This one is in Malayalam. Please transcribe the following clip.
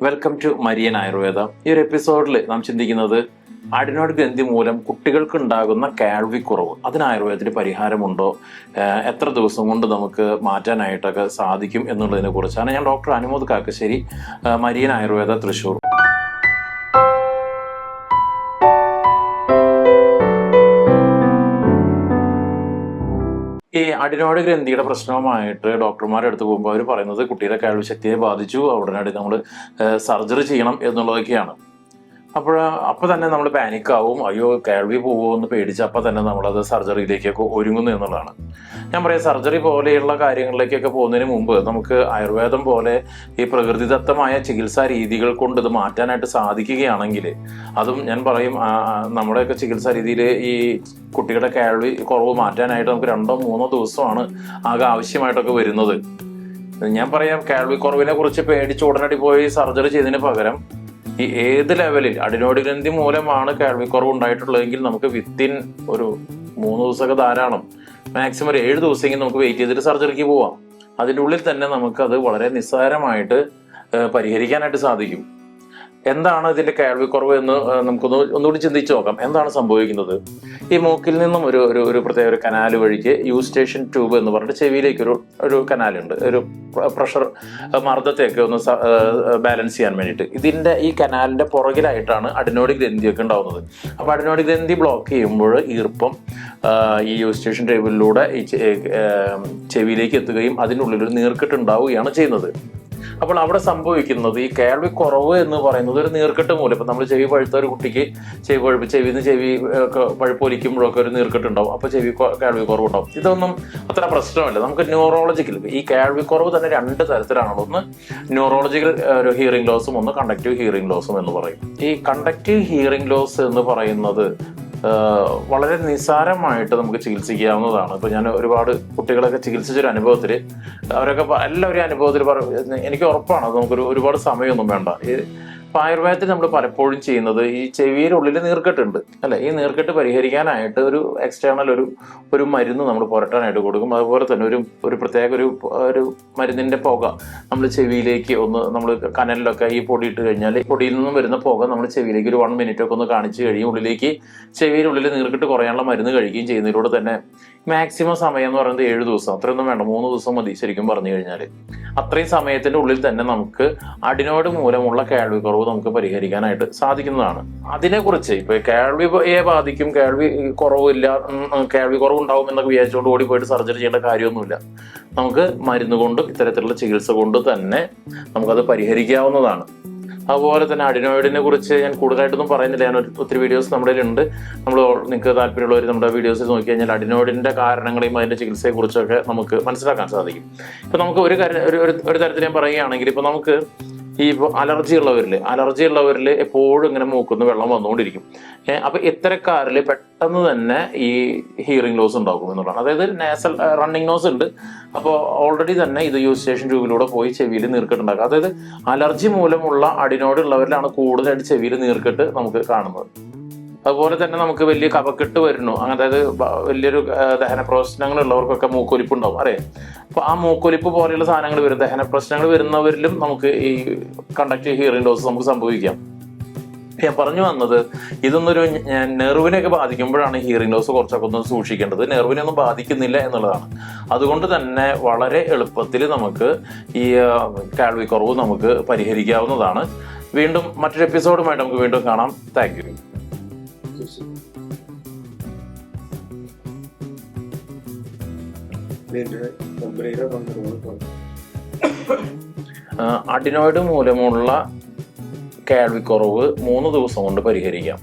Welcome to Marian Ayurveda. ഈ ഒരു എപ്പിസോഡിൽ നാം ചിന്തിക്കുന്നത് അഡിനോയിഡ് ഗ്രന്ഥി മൂലം കുട്ടികൾക്ക് ഉണ്ടാകുന്ന കേൾവിക്കുറവ്, അതിന് ആയുർവേദത്തിൽ പരിഹാരമുണ്ടോ, എത്ര ദിവസം കൊണ്ട് നമുക്ക് മാറ്റാനായിട്ടൊക്കെ സാധിക്കും എന്നുള്ളതിനെ കുറിച്ചാണ്. ഞാൻ ഡോക്ടർ അനുമോദ് കാക്കശ്ശേരി, മരിയൻ ആയുർവേദ, തൃശ്ശൂർ. ഈ അഡിനോയിഡ് ഗ്രന്ഥിയുടെ പ്രശ്നവുമായിട്ട് ഡോക്ടർമാരുടെ അടുത്ത് പോകുമ്പോൾ അവർ പറയുന്നത് കുട്ടിയുടെ കേൾവി ശക്തിയെ ബാധിച്ചു, ഉടനടി നമ്മൾ സർജറി ചെയ്യണം എന്നുള്ളതൊക്കെയാണ്. അപ്പോൾ തന്നെ നമ്മൾ പാനിക്കാവും, അയ്യോ കേൾവി പോകുമോ എന്ന് പേടിച്ച് അപ്പം തന്നെ നമ്മളത് സർജറിയിലേക്കൊക്കെ ഒരുങ്ങുന്നു എന്നുള്ളതാണ്. ഞാൻ പറയാം, സർജറി പോലെയുള്ള കാര്യങ്ങളിലേക്കൊക്കെ പോകുന്നതിന് മുമ്പ് നമുക്ക് ആയുർവേദം പോലെ ഈ പ്രകൃതിദത്തമായ ചികിത്സാ രീതികൾ കൊണ്ട് ഇത് മാറ്റാനായിട്ട് സാധിക്കുകയാണെങ്കിൽ, അതും ഞാൻ പറയും നമ്മുടെയൊക്കെ ചികിത്സാ രീതിയിൽ ഈ കുട്ടികളുടെ കേൾവി കുറവ് മാറ്റാനായിട്ട് നമുക്ക് 2-3 ദിവസമാണ് ആകെ ആവശ്യമായിട്ടൊക്കെ വരുന്നത്. ഞാൻ പറയാം, കേൾവി കുറവിനെ കുറിച്ച് പേടിച്ച് ഉടനടി പോയി സർജറി ചെയ്തതിന് പകരം ഈ ഏത് ലെവലിൽ അഡിനോയിഡ് ഗ്രന്ഥി മൂലമാണ് കേൾവിക്കുറവ് ഉണ്ടായിട്ടുള്ളതെങ്കിൽ നമുക്ക് വിത്തിൻ ഒരു 3 ദിവസമൊക്കെ ധാരാളം, മാക്സിമം ഒരു 7 ദിവസമെങ്കിൽ നമുക്ക് വെയിറ്റ് ചെയ്തിട്ട് സർജറിക്ക് പോവാം. അതിൻ്റെ ഉള്ളിൽ തന്നെ നമുക്കത് വളരെ നിസ്സാരമായിട്ട് പരിഹരിക്കാനായിട്ട് സാധിക്കും. എന്താണ് ഇതിന്റെ കേൾവിക്കുറവ് എന്ന് ഒന്നുകൂടി ചിന്തിച്ചു നോക്കാം. എന്താണ് സംഭവിക്കുന്നത്? ഈ മൂക്കിൽ നിന്നും ഒരു പ്രത്യേക ഒരു കനാല് വഴിക്ക് യൂസ്റ്റേഷൻ ട്യൂബ് എന്ന് പറഞ്ഞിട്ട് ചെവിയിലേക്ക് ഒരു കനാലുണ്ട്, ഒരു പ്രഷർ മർദ്ദത്തെയൊക്കെ ഒന്ന് ബാലൻസ് ചെയ്യാൻ വേണ്ടിയിട്ട്. ഈ കനാലിന്റെ പുറകിലായിട്ടാണ് അഡിനോയിഡ് ഗ്രന്ഥിയൊക്കെ ഉണ്ടാവുന്നത്. അപ്പോൾ അഡിനോയിഡ് ഗ്രന്ഥി ബ്ലോക്ക് ചെയ്യുമ്പോൾ ഈർപ്പം ഈ യൂസ്റ്റേഷൻ ട്യൂബിലൂടെ ഈ ചെവിയിലേക്ക് എത്തുകയും അതിനുള്ളിൽ ഒരു നീർക്കെട്ട് ഉണ്ടാവുകയാണ് ചെയ്യുന്നത്. അപ്പോൾ അവിടെ സംഭവിക്കുന്നത് ഈ കേൾവി കുറവ് എന്ന് പറയുന്നത് ഒരു നീർക്കെട്ട് മൂലം. ഇപ്പം നമ്മൾ ചെവി പഴുത്ത ഒരു കുട്ടിക്ക് ചെവിന്ന് ചെവി പഴുപ്പൊലിക്കുമ്പോഴൊക്കെ ഒരു നീർക്കെട്ട് ഉണ്ടാവും, അപ്പോൾ കേൾവി കുറവുണ്ടാവും. ഇതൊന്നും അത്ര പ്രശ്നമല്ല. നമുക്ക് ന്യൂറോളജിക്കൽ ഈ കേൾവി കുറവ് തന്നെ 2 തരത്തിലാണല്ലോ. ഒന്ന് ന്യൂറോളജിക്കൽ ഒരു ഹിയറിംഗ് ലോസും, ഒന്ന് കണ്ടക്റ്റീവ് ഹിയറിംഗ് ലോസും എന്ന് പറയും. ഈ കണ്ടക്റ്റീവ് ഹിയറിംഗ് ലോസ് എന്ന് പറയുന്നത് വളരെ നിസ്സാരമായിട്ട് നമുക്ക് ചികിത്സിക്കാവുന്നതാണ്. ഇപ്പൊ ഞാൻ ഒരുപാട് കുട്ടികളൊക്കെ ചികിത്സിച്ചൊരു അനുഭവത്തിൽ അവരൊക്കെ എല്ലാവരും അനുഭവത്തിൽ എനിക്ക് ഉറപ്പാണ് അത് നമുക്ക് ഒരുപാട് സമയമൊന്നും വേണ്ട. ഇപ്പം ആയുർവേദത്തിൽ നമ്മൾ പലപ്പോഴും ചെയ്യുന്നത് ഈ ചെവിയുടെ ഉള്ളിൽ നീർക്കെട്ടുണ്ട് അല്ലെ, ഈ നീർക്കെട്ട് പരിഹരിക്കാനായിട്ട് ഒരു എക്സ്റ്റേണൽ ഒരു മരുന്ന് നമ്മൾ പുരട്ടാനായിട്ട് കൊടുക്കും. അതുപോലെ തന്നെ ഒരു പ്രത്യേക ഒരു മരുന്നിന്റെ പുക നമ്മൾ ചെവിയിലേക്ക് നമ്മൾ കനലിലൊക്കെ ഈ പൊടി ഇട്ട് കഴിഞ്ഞാൽ പൊടിയിൽ നിന്നും വരുന്ന പുക നമ്മൾ ചെവിയിലേക്ക് ഒരു 1 മിനിറ്റ് ഒക്കെ ഒന്ന് കാണിച്ചു കഴിയും. ഉള്ളിലേക്ക് ചെവിയുടെ ഉള്ളിൽ നീർക്കെട്ട് കുറയാനുള്ള മരുന്ന് കഴിക്കുകയും ചെയ്യുന്നതിലൂടെ തന്നെ മാക്സിമം സമയം എന്ന് പറയുന്നത് 7 ദിവസം, അത്രയൊന്നും വേണ്ട, 3 ദിവസം മതി ശരിക്കും പറഞ്ഞു കഴിഞ്ഞാൽ. അത്രയും സമയത്തിന്റെ ഉള്ളിൽ തന്നെ നമുക്ക് അഡിനോയിഡ് മൂലമുള്ള കേൾവിക്കുറവ് നമുക്ക് പരിഹരിക്കാനായിട്ട് സാധിക്കുന്നതാണ്. അതിനെക്കുറിച്ച് ഇപ്പൊ കേൾവിയെ ബാധിക്കും, കേൾവി കുറവുണ്ടാവും എന്നൊക്കെ വിചാരിച്ചുകൊണ്ട് ഓടിപ്പോയിട്ട് സർജറി ചെയ്യേണ്ട കാര്യമൊന്നുമില്ല. നമുക്ക് മരുന്ന് കൊണ്ടും ഇത്തരത്തിലുള്ള ചികിത്സ കൊണ്ട് തന്നെ നമുക്കത് പരിഹരിക്കാവുന്നതാണ്. അതുപോലെ തന്നെ അഡിനോയിഡിനെ കുറിച്ച് ഞാൻ കൂടുതലായിട്ടൊന്നും പറയുന്നില്ല. ഞാൻ ഒത്തിരി വീഡിയോസ് നമ്മുടെ ഉണ്ട്. നിങ്ങൾക്ക് താല്പര്യമുള്ളവർ നമ്മുടെ വീഡിയോസ് നോക്കി കഴിഞ്ഞാൽ അഡിനോയിഡിന്റെ കാരണങ്ങളെയും അതിന്റെ ചികിത്സയെ കുറിച്ചൊക്കെ നമുക്ക് മനസ്സിലാക്കാൻ സാധിക്കും. ഇപ്പൊ നമുക്ക് ഒരു തരത്തിൽ ഞാൻ പറയുകയാണെങ്കിൽ, ഇപ്പൊ നമുക്ക് ഈ അലർജി ഉള്ളവരിൽ എപ്പോഴും ഇങ്ങനെ മൂക്കുന്ന് വെള്ളം വന്നുകൊണ്ടിരിക്കും. അപ്പൊ ഇത്തരക്കാരിൽ പെട്ടെന്ന് തന്നെ ഈ ഹിയറിംഗ് ലോസ് ഉണ്ടാകും എന്നുള്ളതാണ്. അതായത് നേസൽ റണ്ണിങ് നോസ് ഉണ്ട്, അപ്പോൾ ഓൾറെഡി തന്നെ ഇത് യൂസ്റ്റേഷൻ ട്യൂബിലൂടെ പോയി ചെവിയിൽ നീർക്കെട്ടുണ്ടാക്കുക. അതായത് അലർജി മൂലമുള്ള അഡിനോയിഡ് ഉള്ളവരിലാണ് കൂടുതലായിട്ട് ചെവിയിൽ നീർക്കെട്ട് നമുക്ക് കാണുന്നത്. അതുപോലെ തന്നെ നമുക്ക് വലിയ കഫക്കെട്ട് വരുന്നു, അതായത് വലിയൊരു ദഹന പ്രശ്നങ്ങളുള്ളവർക്കൊക്കെ മൂക്കൊലിപ്പ് ഉണ്ടാവും അറിയാം. അപ്പൊ ആ മൂക്കൊലിപ്പ് പോലെയുള്ള സാധനങ്ങൾ വരും. ദഹന പ്രശ്നങ്ങൾ വരുന്നവരിലും നമുക്ക് ഈ കണ്ടക്റ്റീവ് ഹിയറിംഗ് ലോസ് നമുക്ക് സംഭവിക്കാം. ഞാൻ പറഞ്ഞു വന്നത്, ഇതൊന്നൊരു നെർവിനെയൊക്കെ ബാധിക്കുമ്പോഴാണ് ഹിയറിംഗ് ലോസ് കുറച്ചൊക്കെ ഒന്ന് സൂക്ഷിക്കേണ്ടത്. നെർവിനെ ഒന്നും ബാധിക്കുന്നില്ല എന്നുള്ളതാണ്. അതുകൊണ്ട് തന്നെ വളരെ എളുപ്പത്തിൽ നമുക്ക് ഈ കേൾവിക്കുറവ് നമുക്ക് പരിഹരിക്കാവുന്നതാണ്. വീണ്ടും മറ്റൊരു എപ്പിസോഡുമായിട്ട് നമുക്ക് വീണ്ടും കാണാം. Thank you. അഡിനോയിഡ് മൂലമുള്ള കേൾവിക്കുറവ് 3 ദിവസം കൊണ്ട് പരിഹരിക്കാം.